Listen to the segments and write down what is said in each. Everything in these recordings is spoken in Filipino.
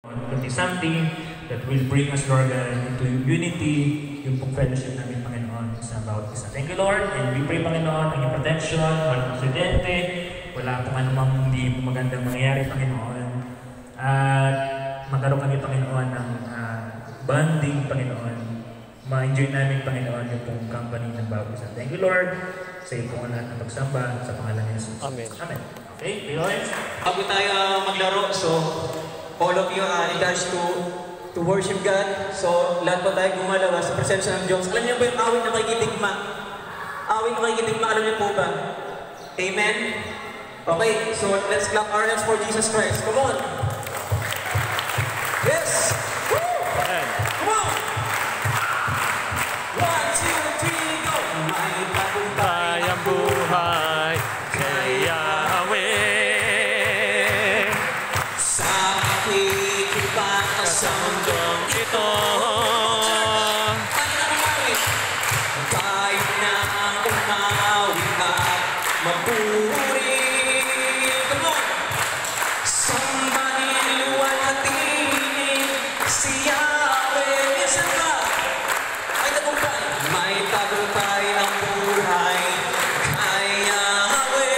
Kundi something that will bring us, Lord, into unity, yung pong fellowship namin, Panginoon, sa bawat isa. Thank you, Lord, and we pray, Panginoon, ang iyong protection, walang aksidente, wala pong anumang hindi po magandang mangyayari, Panginoon. At magkaroon kami, Panginoon, ng bonding, Panginoon. Ma-enjoy namin, Panginoon, yung pong company ng bawat isa. Thank you, Lord, sa iyo pong lahat ng pagsamba sa pangalan ni Jesus. Amen. Amen. Okay, Lawrence? Bago tayo maglaro, so all of you encouraged to worship God. So lahat po tayo gumalaw sa presensya ng Diyos. Alam niyo ba yung awit na makikitigma? Awit na makikitigma, alam niyo po ba? Amen? Okay, so let's clap our hands for Jesus Christ. Come on! Yes! Woo! Come on! 1, 2, 3, go! May tagumpay ang buhay kay Yahweh. Sa pakikibat sa mundong ito, kahit na ang umawit at mapuri. Come on! Sambahin, luwalhatiin si Yahweh. Yes, and God! May tagumpay ang buhay kay Yahweh.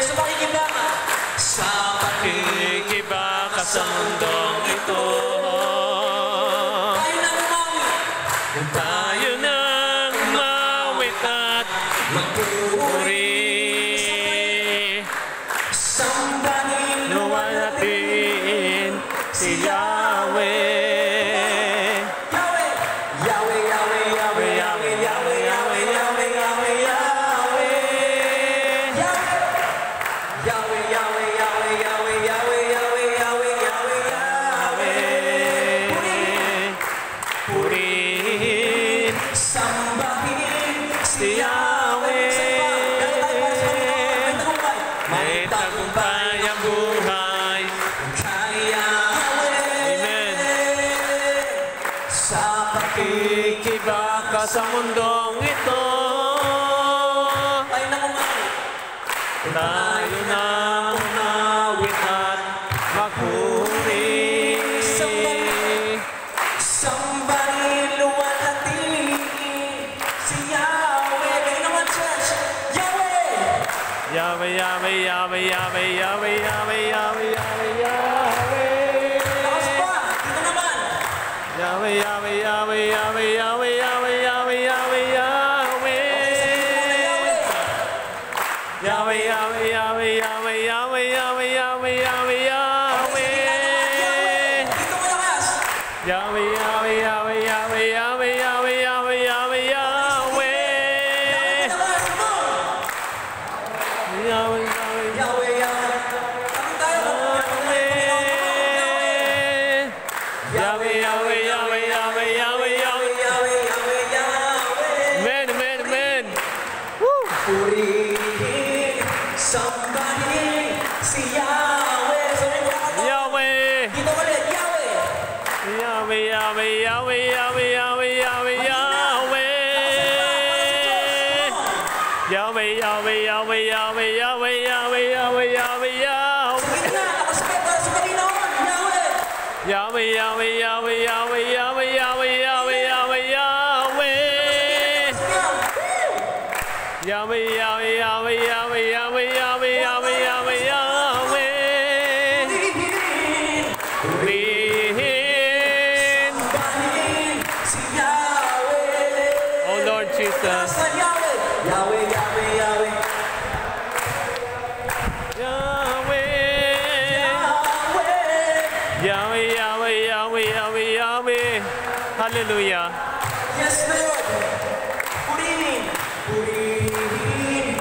Sa pakikibaka, sa pakikibaka sa mundong ito, tayo nang umawit at magpuri. Sambahin, luwalhatiin si Yahweh. Kikibaka sa mundong ito, tayo na umawit at magpuri. Sambahin, luwalhatiin si Yahweh. Kayo naman, church! Yahweh! Yahweh, Yahweh, Yahweh, Yahweh, Yahweh, Yahweh, Yahweh, Yahweh, Yahweh. Lakas pa! Dito naman! Yahweh, Yahweh, Yahweh, Yahweh, Yahweh, Yahweh, Yahweh, Yahweh, Yahweh. Yahweh, Yahweh, Yahweh, Yahweh, Yahweh, Yahweh, Yahweh, Yahweh, Yahweh. Dito malakas! Yahweh, Yahweh, Yahweh, Yahweh, Yahweh, Yahweh, Yahweh, Yahweh, Yahweh. Yahweh, Yahweh, Yahweh, Yahweh. Yahweh, Yahweh, Yahweh, Yahweh, Yahweh, Yahweh, Yahweh, Yahweh, Yahweh. Amen, amen, amen. Woo! Purihin, sambahin si Yahweh. Yahweh. Dito ulit, Yahweh. Yahweh, Yahweh, Yahweh, Yahweh, Yahweh, Yahweh, Yahweh. Yahweh, Yahweh, Yahweh, Yahweh, Yahweh, Yahweh, Yahweh, Yahweh, Yahweh. Yahweh, Yahweh, Yahweh, Yahweh, Yahweh, Yahweh, Yahweh, Yahweh, Yahweh. Yahweh, Yahweh, Yahweh, Yahweh, Yahweh, Yahweh, Yahweh, Yahweh, Yahweh. Purihin. Oh Lord Jesus. Yahweh, Yahweh, Yahweh. Yahweh, Yahweh, Yahweh, Yahweh, Yahweh. Hallelujah. Yes, Lord. Purihin. Purihin.